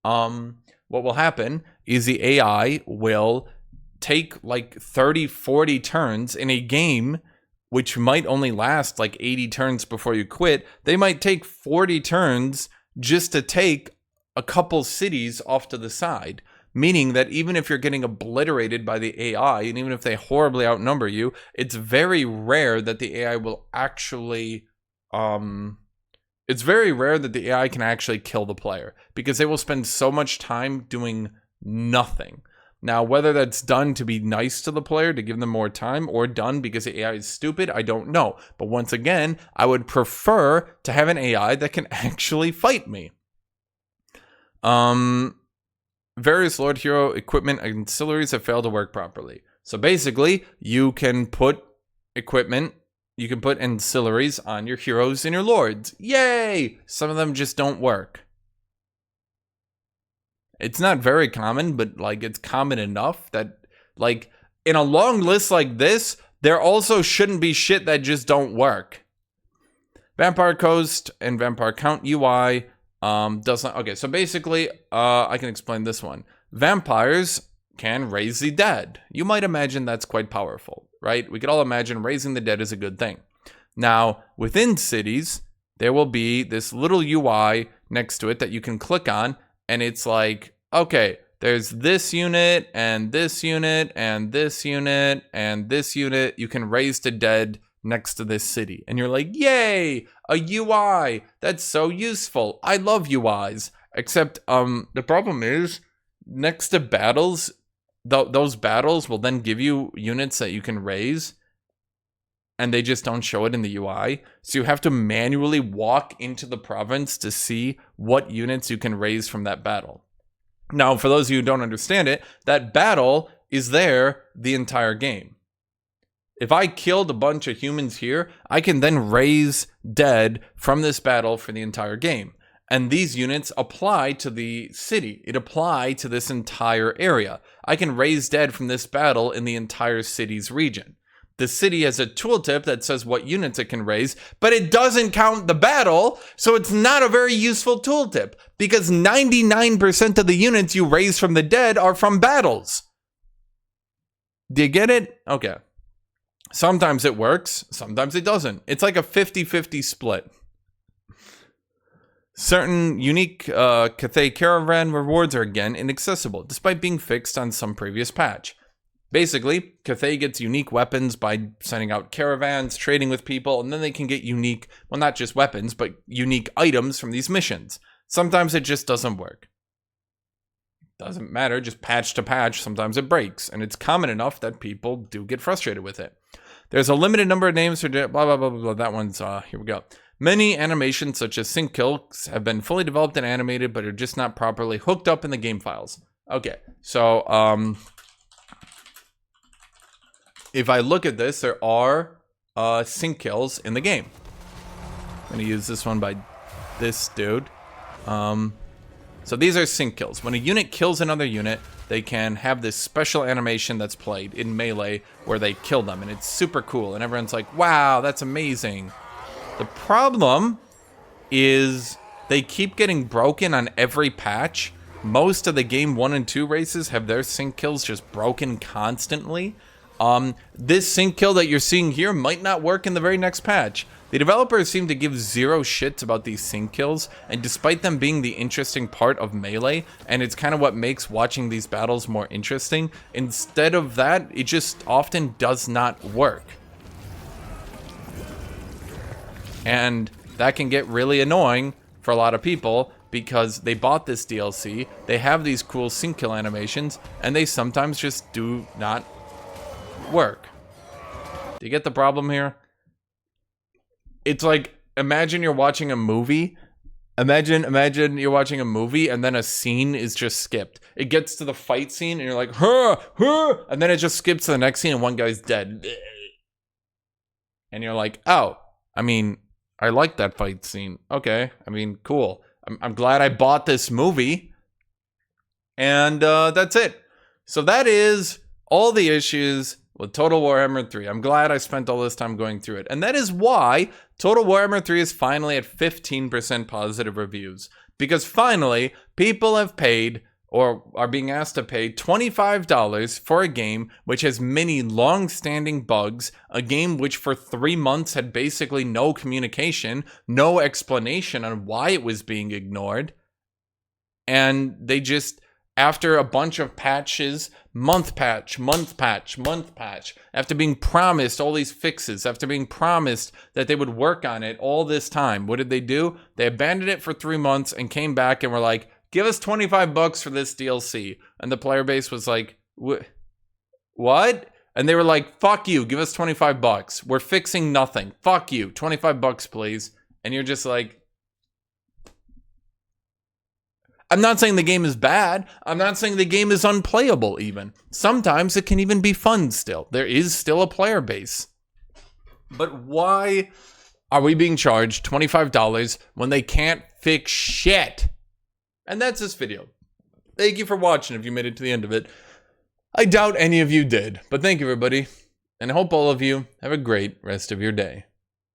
what will happen is the AI will take like 30, 40 turns in a game which might only last like 80 turns before you quit. They might take 40 turns just to take a couple cities off to the side. Meaning that even if you're getting obliterated by the AI, and even if they horribly outnumber you, it's very rare that the AI will actually, it's very rare that the AI can actually kill the player, because they will spend so much time doing nothing. Now, whether that's done to be nice to the player, to give them more time, or done because the AI is stupid, I don't know. But once again, I would prefer to have an AI that can actually fight me. Various Lord Hero equipment ancillaries have failed to work properly. So basically, you can put equipment, you can put ancillaries on your heroes and your lords. Yay! Some of them just don't work. It's not very common, but like it's common enough that like in a long list like this, there also shouldn't be shit that just don't work. Vampire Coast and Vampire Count UI doesn't. Okay, so basically, I can explain this one. Vampires can raise the dead. You might imagine that's quite powerful, right? We could all imagine raising the dead is a good thing. Now, within cities, there will be this little UI next to it that you can click on, and it's like, okay, there's this unit, and this unit, and this unit, and this unit. You can raise the dead next to this city. And you're like, yay, a UI. That's so useful. I love UIs. Except the problem is, next to battles, those battles will then give you units that you can raise, and they just don't show it in the UI. So you have to manually walk into the province to see what units you can raise from that battle. Now, for those of you who don't understand it, that battle is there the entire game. If I killed a bunch of humans here, I can then raise dead from this battle for the entire game. And these units apply to the city. It applies to this entire area. I can raise dead from this battle in the entire city's region. The city has a tooltip that says what units it can raise, but it doesn't count the battle, so it's not a very useful tooltip, because 99% of the units you raise from the dead are from battles. Do you get it? Okay. Sometimes it works, sometimes it doesn't. It's like a 50-50 split. Certain unique Cath Caravan rewards are again inaccessible, despite being fixed on some previous patch. Basically, Cath gets unique weapons by sending out caravans, trading with people, and then they can get unique, well, not just weapons, but unique items from these missions. Sometimes it just doesn't work. Doesn't matter, just patch to patch, sometimes it breaks, and it's common enough that people do get frustrated with it. There's a limited number of names for blah, blah, blah, blah, blah. That one's, here we go. Many animations, such as sync kills, have been fully developed and animated, but are just not properly hooked up in the game files. Okay, so, if I look at this, there are sync kills in the game. I'm going to use this one by this dude. So these are sync kills. When a unit kills another unit, they can have this special animation that's played in Melee where they kill them, and it's super cool, and everyone's like, wow, that's amazing. The problem is they keep getting broken on every patch. Most of the game 1 and 2 races have their sync kills just broken constantly. This sync kill that you're seeing here might not work in the very next patch. The developers seem to give zero shits about these sync kills, and despite them being the interesting part of Melee, and it's kind of what makes watching these battles more interesting, instead of that, it just often does not work. And that can get really annoying for a lot of people, because they bought this DLC, they have these cool sync kill animations, and they sometimes just do not work. Do you get the problem here? It's like, imagine you're watching a movie. Imagine you're watching a movie and then a scene is just skipped. It gets to the fight scene and you're like, and then it just skips to the next scene and one guy's dead. And you're like, oh, I mean, I like that fight scene. Okay, I mean, cool. I'm glad I bought this movie. And that's it. So that is all the issues with Total Warhammer 3. I'm glad I spent all this time going through it. And that is why Total Warhammer 3 is finally at 15% positive reviews. Because finally, people have paid, or are being asked to pay, $25 for a game which has many long-standing bugs, a game which for 3 months had basically no communication, no explanation on why it was being ignored. And they just, after a bunch of patches, month patch, after being promised all these fixes, after being promised that they would work on it all this time, what did they do? They abandoned it for 3 months and came back and were like, give us $25 for this DLC. And the player base was like, what? And they were like, fuck you, give us $25. We're fixing nothing. Fuck you, $25 please. And you're just like, I'm not saying the game is bad. I'm not saying the game is unplayable even. Sometimes it can even be fun still. There is still a player base. But why are we being charged $25 when they can't fix shit? And that's this video. Thank you for watching if you made it to the end of it. I doubt any of you did, but thank you everybody. And I hope all of you have a great rest of your day.